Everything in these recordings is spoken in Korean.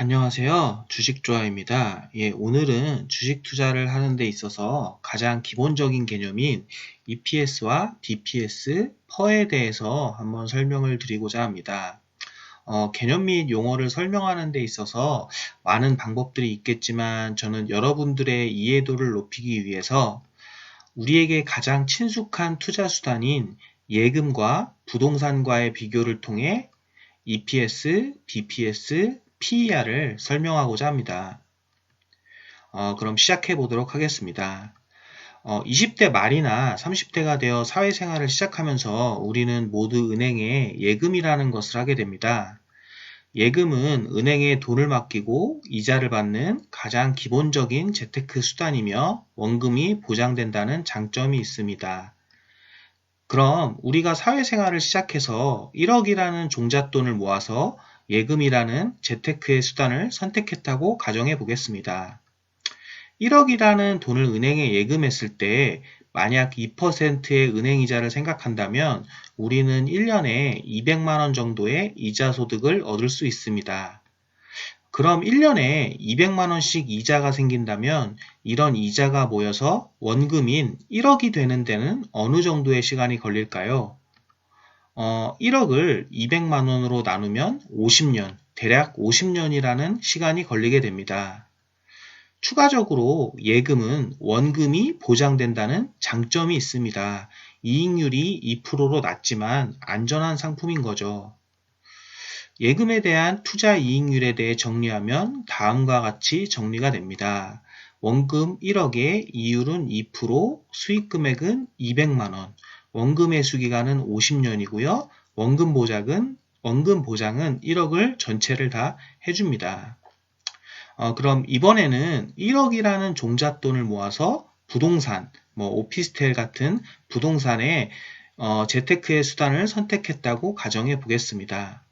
안녕하세요. 주식조아입니다. 오늘은 주식 투자를 하는 데 있어서 가장 기본적인 개념인 EPS와 DPS, 퍼에 대해서 한번 설명을 드리고자 합니다. 개념 및 용어를 설명하는 데 있어서 많은 방법들이 있겠지만 저는 여러분들의 이해도를 높이기 위해서 우리에게 가장 친숙한 투자 수단인 예금과 부동산과의 비교를 통해 EPS, DPS, PER을 설명하고자 합니다. 그럼 시작해 보도록 하겠습니다. 20대 말이나 30대가 되어 사회생활을 시작하면서 우리는 모두 은행에 예금이라는 것을 하게 됩니다. 예금은 은행에 돈을 맡기고 이자를 받는 가장 기본적인 재테크 수단이며 원금이 보장된다는 장점이 있습니다. 그럼 우리가 사회생활을 시작해서 1억이라는 종잣돈을 모아서 예금이라는 재테크의 수단을 선택했다고 가정해 보겠습니다. 1억이라는 돈을 은행에 예금했을 때 만약 2%의 은행이자를 생각한다면 우리는 1년에 200만 원 정도의 이자 소득을 얻을 수 있습니다. 그럼 1년에 200만 원씩 이자가 생긴다면 이런 이자가 모여서 원금인 1억이 되는 데는 어느 정도의 시간이 걸릴까요? 1억을 200만 원으로 나누면 50년, 대략 50년이라는 시간이 걸리게 됩니다. 추가적으로 예금은 원금이 보장된다는 장점이 있습니다. 이익률이 2%로 낮지만 안전한 상품인 거죠. 예금에 대한 투자 이익률에 대해 정리하면 다음과 같이 정리가 됩니다. 원금 1억에 이율은 2%, 수익 금액은 200만 원, 원금 회수 기간은 50년이고요. 원금 보장은 1억을 전체를 다 해줍니다. 그럼 이번에는 1억이라는 종잣돈을 모아서 부동산, 오피스텔 같은 부동산의 재테크의 수단을 선택했다고 가정해 보겠습니다.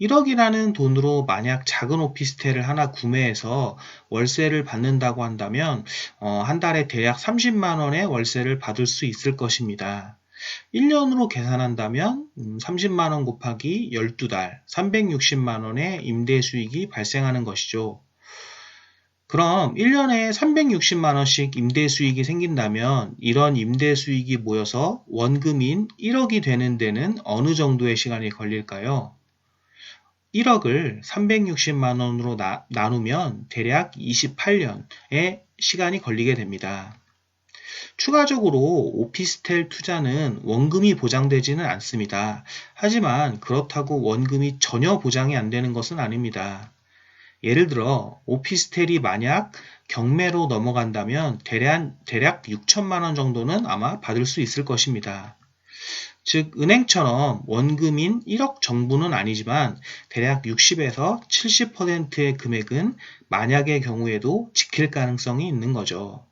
1억이라는 돈으로 만약 작은 오피스텔을 하나 구매해서 월세를 받는다고 한다면 한 달에 대략 30만 원의 월세를 받을 수 있을 것입니다. 1년으로 계산한다면 30만 원 곱하기 12달, 360만 원의 임대 수익이 발생하는 것이죠. 그럼 1년에 360만 원씩 임대 수익이 생긴다면 이런 임대 수익이 모여서 원금인 1억이 되는 데는 어느 정도의 시간이 걸릴까요? 1억을 360만 원으로 나누면 대략 28년의 시간이 걸리게 됩니다. 추가적으로 오피스텔 투자는 원금이 보장되지는 않습니다. 하지만 그렇다고 원금이 전혀 보장이 안 되는 것은 아닙니다. 예를 들어 오피스텔이 만약 경매로 넘어간다면 대략 6천만 원 정도는 아마 받을 수 있을 것입니다. 즉 은행처럼 원금인 1억 정도는 아니지만 대략 60에서 70%의 금액은 만약의 경우에도 지킬 가능성이 있는 거죠.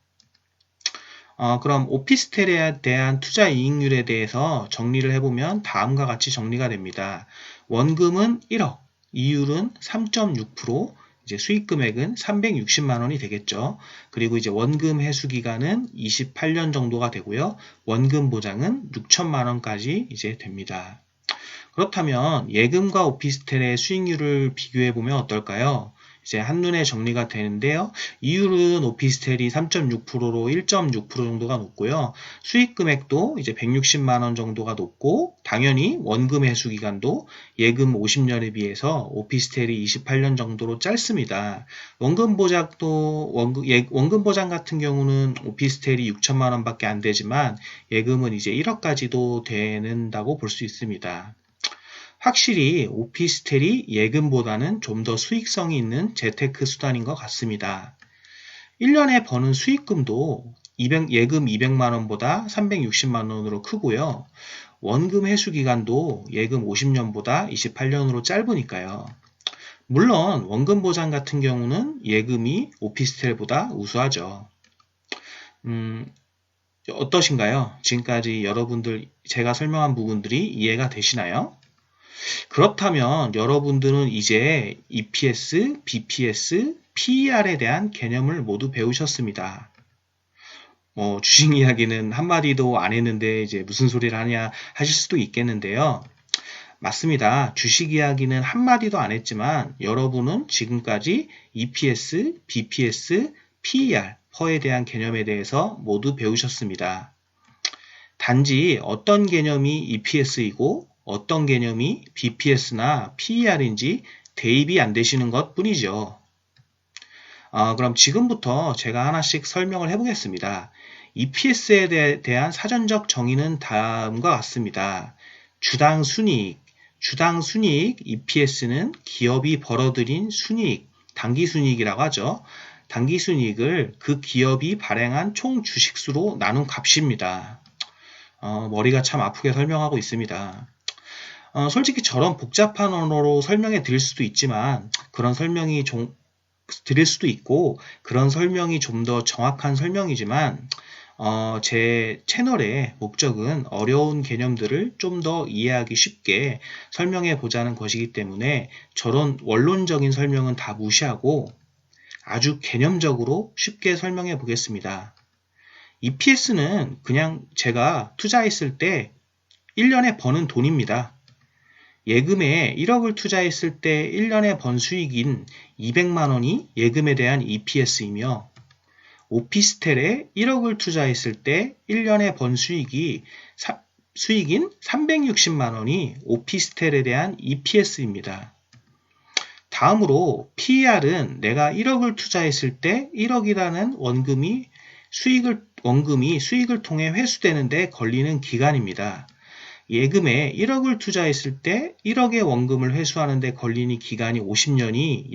그럼 오피스텔에 대한 투자 이익률에 대해서 정리를 해보면 다음과 같이 정리가 됩니다. 원금은 1억, 이율은 3.6%, 이제 수익 금액은 360만 원이 되겠죠. 그리고 이제 원금 회수 기간은 28년 정도가 되고요. 원금 보장은 6천만 원까지 이제 됩니다. 그렇다면 예금과 오피스텔의 수익률을 비교해 보면 어떨까요? 이제 한눈에 정리가 되는데요. 이율은 오피스텔이 3.6%로 1.6% 정도가 높고요. 수익 금액도 이제 160만 원 정도가 높고 당연히 원금 회수 기간도 예금 50년에 비해서 오피스텔이 28년 정도로 짧습니다. 원금 보장 같은 경우는 오피스텔이 6천만 원밖에 안 되지만 예금은 이제 1억까지도 되는다고 볼 수 있습니다. 확실히 오피스텔이 예금보다는 좀 더 수익성이 있는 재테크 수단인 것 같습니다. 1년에 버는 수익금도 예금 200만 원보다 360만 원으로 크고요. 원금 회수 기간도 예금 50년보다 28년으로 짧으니까요. 물론 원금 보장 같은 경우는 예금이 오피스텔보다 우수하죠. 어떠신가요? 지금까지 여러분들 제가 설명한 부분들이 이해가 되시나요? 그렇다면 여러분들은 이제 EPS, BPS, PER에 대한 개념을 모두 배우셨습니다. 주식 이야기는 한마디도 안 했는데 이제 무슨 소리를 하냐 하실 수도 있겠는데요. 맞습니다. 주식 이야기는 한마디도 안 했지만 여러분은 지금까지 EPS, BPS, PER, 퍼에 대한 개념에 대해서 모두 배우셨습니다. 단지 어떤 개념이 EPS이고 어떤 개념이 BPS나 PER인지 대입이 안 되시는 것 뿐이죠. 그럼 지금부터 제가 하나씩 설명을 해보겠습니다. EPS에 대한 사전적 정의는 다음과 같습니다. 주당 순이익 EPS는 기업이 벌어들인 순이익, 당기순이익이라고 하죠. 당기순이익을 그 기업이 발행한 총 주식수로 나눈 값입니다. 머리가 참 아프게 설명하고 있습니다. 솔직히 저런 복잡한 언어로 설명해 드릴 수도 있지만 그런 설명이 드릴 수도 있고 그런 설명이 좀 더 정확한 설명이지만 제 채널의 목적은 어려운 개념들을 좀 더 이해하기 쉽게 설명해 보자는 것이기 때문에 저런 원론적인 설명은 다 무시하고 아주 개념적으로 쉽게 설명해 보겠습니다. EPS는 그냥 제가 투자했을 때 1년에 버는 돈입니다. 예금에 1억을 투자했을 때 1년에 번 수익인 200만 원이 예금에 대한 EPS이며 오피스텔에 1억을 투자했을 때 1년에 번 수익인 360만 원이 오피스텔에 대한 EPS입니다. 다음으로 PER은 내가 1억을 투자했을 때 1억이라는 원금이 수익을 통해 회수되는데 걸리는 기간입니다. 예금에 1억을 투자했을 때 1억의 원금을 회수하는 데 걸리는 기간이 50년이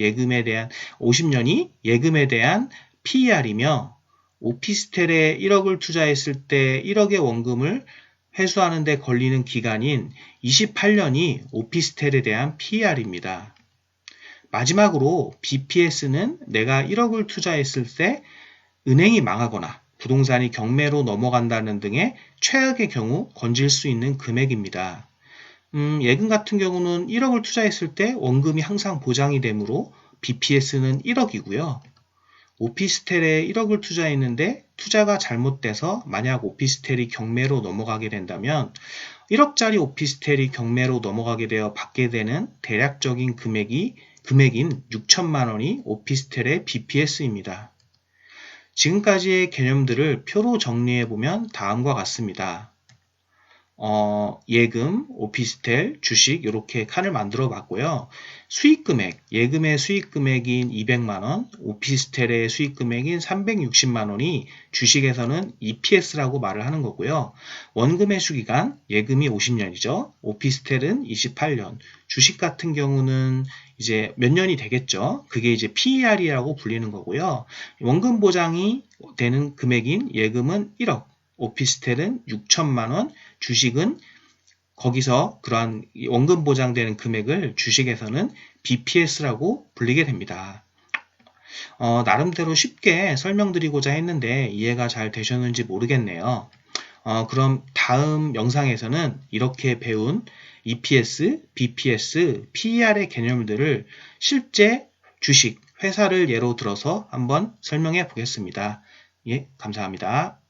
예금에 대한 PER이며 오피스텔에 1억을 투자했을 때 1억의 원금을 회수하는 데 걸리는 기간인 28년이 오피스텔에 대한 PER입니다. 마지막으로 BPS는 내가 1억을 투자했을 때 은행이 망하거나 부동산이 경매로 넘어간다는 등의 최악의 경우 건질 수 있는 금액입니다. 예금 같은 경우는 1억을 투자했을 때 원금이 항상 보장이 되므로 BPS는 1억이고요. 오피스텔에 1억을 투자했는데 투자가 잘못돼서 만약 오피스텔이 경매로 넘어가게 된다면 1억짜리 오피스텔이 경매로 넘어가게 되어 받게 되는 대략적인 금액인 6천만 원이 오피스텔의 BPS입니다. 지금까지의 개념들을 표로 정리해보면 다음과 같습니다. 예금, 오피스텔, 주식 이렇게 칸을 만들어 봤고요. 수익금액, 예금의 수익금액인 200만원, 오피스텔의 수익금액인 360만원이 주식에서는 EPS라고 말을 하는 거고요. 원금의 수기간, 예금이 50년이죠. 오피스텔은 28년, 주식 같은 경우는 이제 몇 년이 되겠죠. 그게 이제 PER이라고 불리는 거고요. 원금 보장이 되는 금액인 예금은 1억, 오피스텔은 6천만원, 주식은 거기서 그러한 원금 보장되는 금액을 주식에서는 BPS라고 불리게 됩니다. 나름대로 쉽게 설명드리고자 했는데 이해가 잘 되셨는지 모르겠네요. 그럼 다음 영상에서는 이렇게 배운 EPS, BPS, PER의 개념들을 실제 주식, 회사를 예로 들어서 한번 설명해 보겠습니다. 예, 감사합니다.